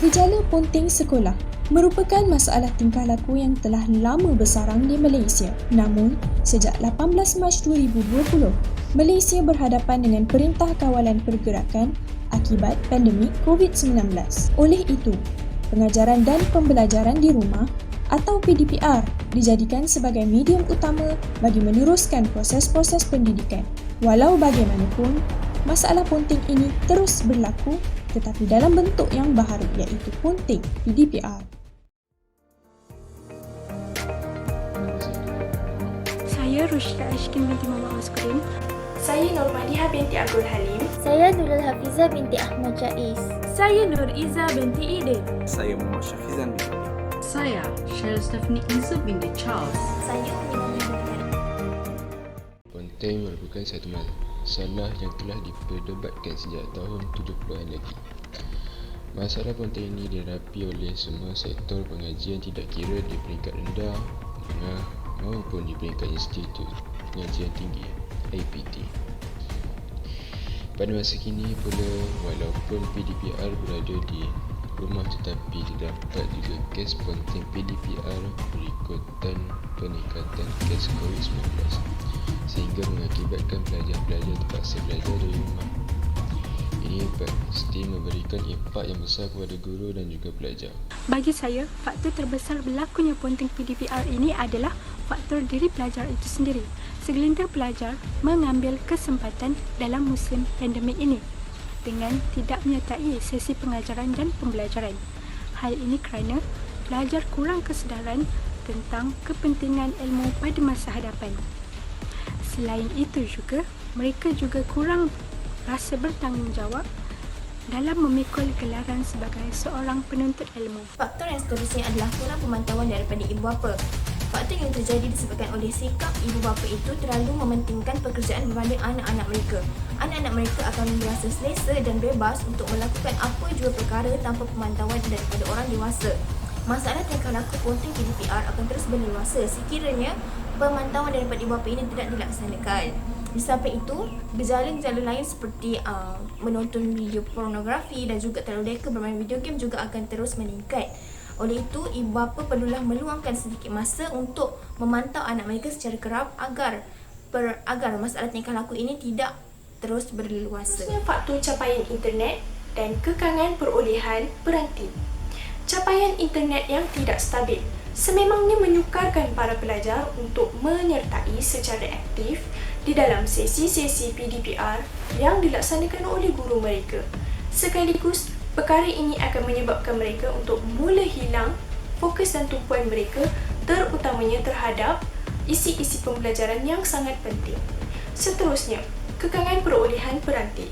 Gejala ponting sekolah merupakan masalah tingkah laku yang telah lama bersarang di Malaysia. Namun, sejak 18 Mac 2020, Malaysia berhadapan dengan Perintah Kawalan Pergerakan akibat pandemik COVID-19. Oleh itu, pengajaran dan pembelajaran di rumah atau PDPR dijadikan sebagai medium utama bagi meneruskan proses-proses pendidikan. Walau bagaimanapun, masalah ponting ini terus berlaku tetapi dalam bentuk yang baharu iaitu ponting PDPR. Saya Rushda Ashkin binti Muhammad Askrim. Saya Nurmadiha binti Abdul Halim. Saya Nurul Hafizah binti Ahmad Jais. Saya Nur Iza binti Idin. Saya Muhammad Syafizan binti Ali. Saya Cheryl Stephanie Izzah binti Charles. Saya Minami binti Ponting merupakan satu masalah yang telah diperdebatkan sejak tahun 70-an lagi. Masalah ponting ini dihadapi oleh semua sektor pengajian tidak kira di peringkat rendah, menengah maupun di peringkat institut pengajian tinggi IPT. Pada masa kini pula, walaupun PDPR berada di rumah tetapi terdapat juga kes ponting PDPR berikutan peningkatan kes COVID-19 sehingga mengakibatkan pelajar-pelajar terpaksa belajar dari rumah. Ini pasti memberikan impak yang besar kepada guru dan juga pelajar. Bagi saya, faktor terbesar berlakunya ponting PDPR ini adalah faktor diri pelajar itu sendiri. Segelintir pelajar mengambil kesempatan dalam musim pandemik ini dengan tidak menyertai sesi pengajaran dan pembelajaran. Hal ini kerana pelajar kurang kesedaran tentang kepentingan ilmu pada masa hadapan. Selain itu juga, mereka juga kurang rasa bertanggungjawab dalam memikul gelaran sebagai seorang penuntut ilmu. Faktor yang seterusnya adalah kurang pemantauan daripada ibu bapa. Faktor yang terjadi disebabkan oleh sikap ibu bapa itu terlalu mementingkan pekerjaan berbanding anak-anak mereka. Anak-anak mereka akan merasa selesa dan bebas untuk melakukan apa jua perkara tanpa pemantauan daripada orang dewasa. Masalah tingkah laku ponting PDPR akan terus berleluasa sekiranya pemantauan daripada ibu bapa ini tidak dilaksanakan. Di samping itu, gejala-gejala lain seperti menonton video pornografi dan juga terlalu reka bermain video game juga akan terus meningkat. Oleh itu, ibu bapa perlulah meluangkan sedikit masa untuk memantau anak mereka secara kerap agar masalah tingkah laku ini tidak terus berleluasa. Faktor capaian internet dan kekangan perolehan peranti. Capaian internet yang tidak stabil sememangnya menyukarkan para pelajar untuk menyertai secara aktif di dalam sesi-sesi PDPR yang dilaksanakan oleh guru mereka. Sekaligus, perkara ini akan menyebabkan mereka untuk mula hilang fokus dan tumpuan mereka terutamanya terhadap isi-isi pembelajaran yang sangat penting. Seterusnya, kekangan perolehan peranti.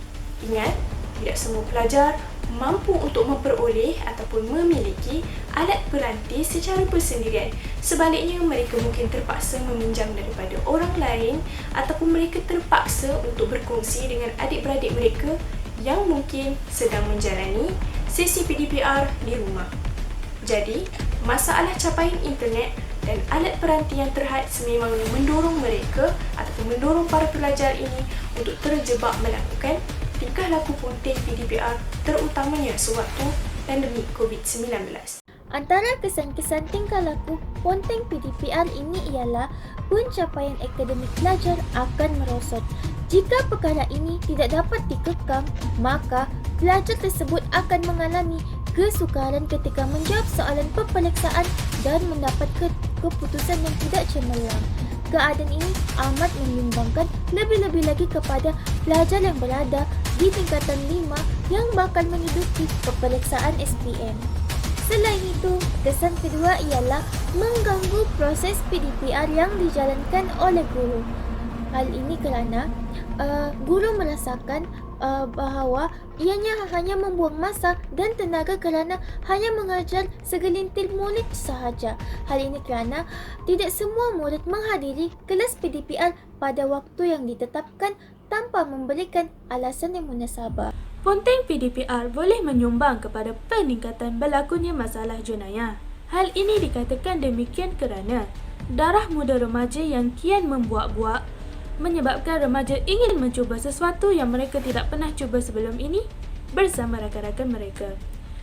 Ingat, tidak semua pelajar mampu untuk memperoleh ataupun memiliki alat peranti secara bersendirian. Sebaliknya, mereka mungkin terpaksa meminjam daripada orang lain ataupun mereka terpaksa untuk berkongsi dengan adik-beradik mereka yang mungkin sedang menjalani sesi PDPR di rumah. Jadi, masalah capaian internet dan alat peranti yang terhad sememangnya mendorong mereka ataupun mendorong para pelajar ini untuk terjebak melakukan tingkah laku ponting PDPR terutamanya sewaktu pandemik COVID-19. Antara kesan-kesan tingkah laku ponting PDPR ini ialah pencapaian akademik pelajar akan merosot. Jika perkara ini tidak dapat dikekang, maka pelajar tersebut akan mengalami kesukaran ketika menjawab soalan peperiksaan dan mendapat keputusan yang tidak cemerlang. Keadaan ini amat membimbangkan lebih-lebih lagi kepada pelajar yang berada di tingkatan 5 yang bakal menduduki peperiksaan SPM. Selain itu, kesan kedua ialah mengganggu proses PDPR yang dijalankan oleh guru. Hal ini kerana guru merasakan bahawa ianya hanya membuang masa dan tenaga kerana hanya mengajar segelintir murid sahaja. Hal ini kerana tidak semua murid menghadiri kelas PDPR pada waktu yang ditetapkan tanpa memberikan alasan yang munasabah. Ponting PDPR boleh menyumbang kepada peningkatan berlakunya masalah jenayah. Hal ini dikatakan demikian kerana darah muda remaja yang kian membuak-buak menyebabkan remaja ingin mencuba sesuatu yang mereka tidak pernah cuba sebelum ini bersama rakan-rakan mereka.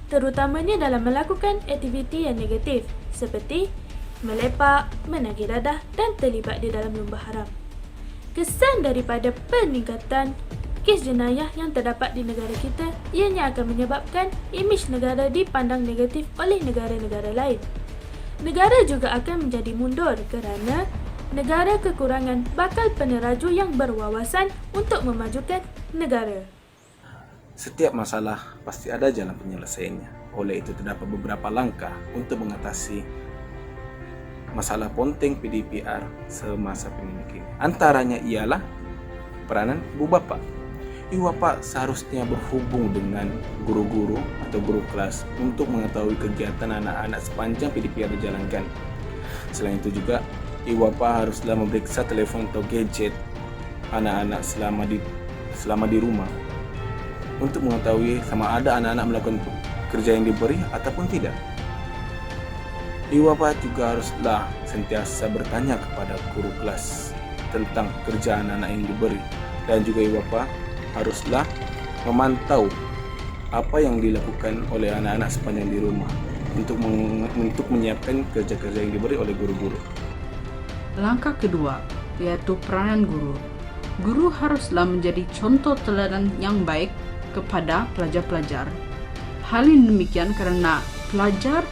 terutamanya dalam melakukan aktiviti yang negatif seperti melepak, menagih dadah dan terlibat di dalam lumba haram. Kesan daripada peningkatan kes jenayah yang terdapat di negara kita ianya akan menyebabkan imej negara dipandang negatif oleh negara-negara lain. Negara juga akan menjadi mundur kerana negara kekurangan bakal peneraju yang berwawasan untuk memajukan negara. Setiap masalah pasti ada jalan penyelesaiannya. Oleh itu terdapat beberapa langkah untuk mengatasi masalah ponteng PDPR semasa pandemik ini. Antaranya ialah peranan ibu bapa. Ibu bapa seharusnya berhubung dengan guru-guru atau guru kelas untuk mengetahui kegiatan anak-anak sepanjang PDPR dijalankan. Selain itu juga, ibu bapa haruslah memeriksa telefon atau gadget anak-anak selama di rumah untuk mengetahui sama ada anak-anak melakukan kerja yang diberi ataupun tidak. Ibu bapa juga haruslah sentiasa bertanya kepada guru kelas tentang kerja anak-anak yang diberi, dan juga ibu bapa haruslah memantau apa yang dilakukan oleh anak-anak sepanjang di rumah untuk menyiapkan kerja-kerja yang diberi oleh guru-guru. Langkah kedua, yaitu peranan guru. Guru haruslah menjadi contoh teladan yang baik kepada pelajar-pelajar. Hal ini demikian kerana pelajar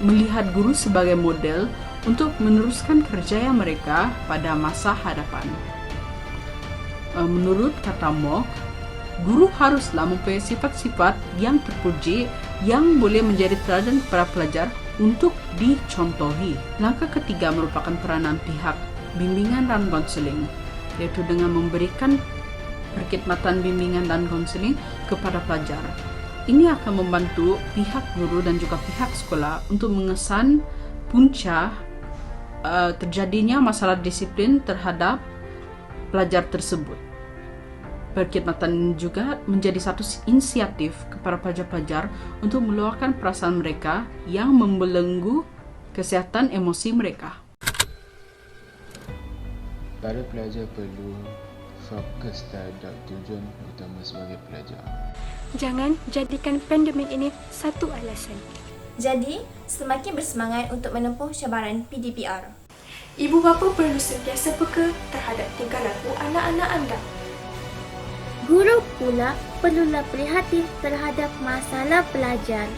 melihat guru sebagai model untuk meneruskan kerjaya mereka pada masa hadapan. Menurut kata Mock, guru haruslah mempunyai sifat-sifat yang terpuji yang boleh menjadi teladan kepada pelajar untuk dicontohi. Langkah ketiga merupakan peranan pihak bimbingan dan konseling, yaitu dengan memberikan perkhidmatan bimbingan dan konseling kepada pelajar. Ini akan membantu pihak guru dan juga pihak sekolah untuk mengesan punca terjadinya masalah disiplin terhadap pelajar tersebut. Perkhidmatan juga menjadi satu inisiatif kepada pelajar-pelajar untuk meluahkan perasaan mereka yang membelenggu kesihatan emosi mereka. Para pelajar perlu fokus terhadap tujuan utama sebagai pelajar. Jangan jadikan pandemik ini satu alasan. Jadi, semakin bersemangat untuk menempuh cabaran PDPR. Ibu bapa perlu sentiasa peka terhadap tingkah laku anak-anak anda. Guru pula perlulah prihatin terhadap masalah pelajar.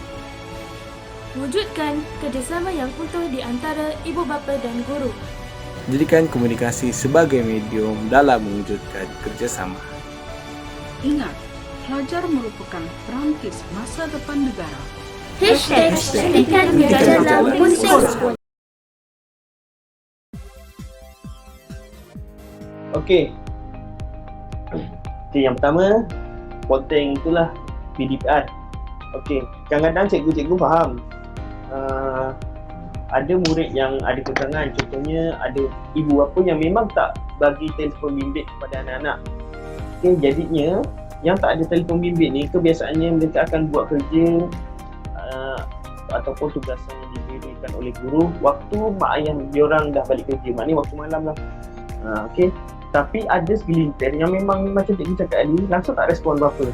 Wujudkan kerjasama yang utuh di antara ibu bapa dan guru. Jadikan komunikasi sebagai medium dalam mewujudkan kerjasama. Ingat, pelajar merupakan perantis masa depan negara. Hashtag dalam Ponteng. Okey, yang pertama, Ponteng itulah PDPR. Okey, kadang-kadang cikgu-cikgu faham ada murid yang ada kekurangan. Contohnya ada ibu bapa yang memang tak bagi telefon bimbit kepada anak-anak. Okey, jadinya yang tak ada telefon bimbit ni kebiasaannya mereka akan buat kerja ataupun tugasan yang diberikan oleh guru waktu mak ayah diorang dah balik kerja, maknanya waktu malam lah. Okey, tapi ada segelintir yang memang macam cikgu cakap tadi langsung tak respon apa-apa.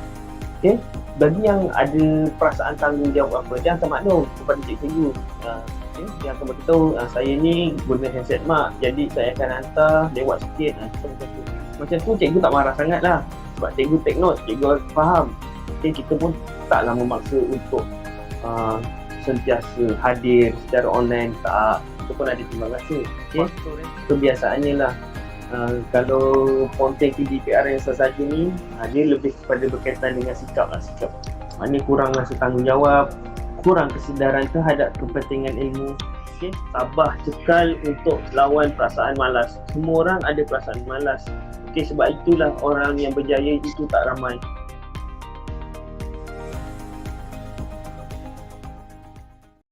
Okey, bagi yang ada perasaan tanggungjawab apa, dia hantar makna kepada cikgu. Dia akan beritahu saya ni guna handset mak, jadi saya akan hantar lewat sikit. Macam tu cikgu tak marah sangat lah, sebab cikgu take note, cikgu faham. Okay, kita pun taklah memaksa untuk sentiasa hadir secara online, tak. Itu pun ada timbang rasa. Okay, kebiasaannya lah. Kalau Ponteng PDPR yang sahaja ni, dia lebih kepada berkaitan dengan sikap lah, sikap. Maknanya kurang rasa tanggungjawab, kurang kesedaran terhadap kepentingan ilmu. Okay, tabah cekal untuk lawan perasaan malas. Semua orang ada perasaan malas. Okay, sebab itulah orang yang berjaya itu tak ramai.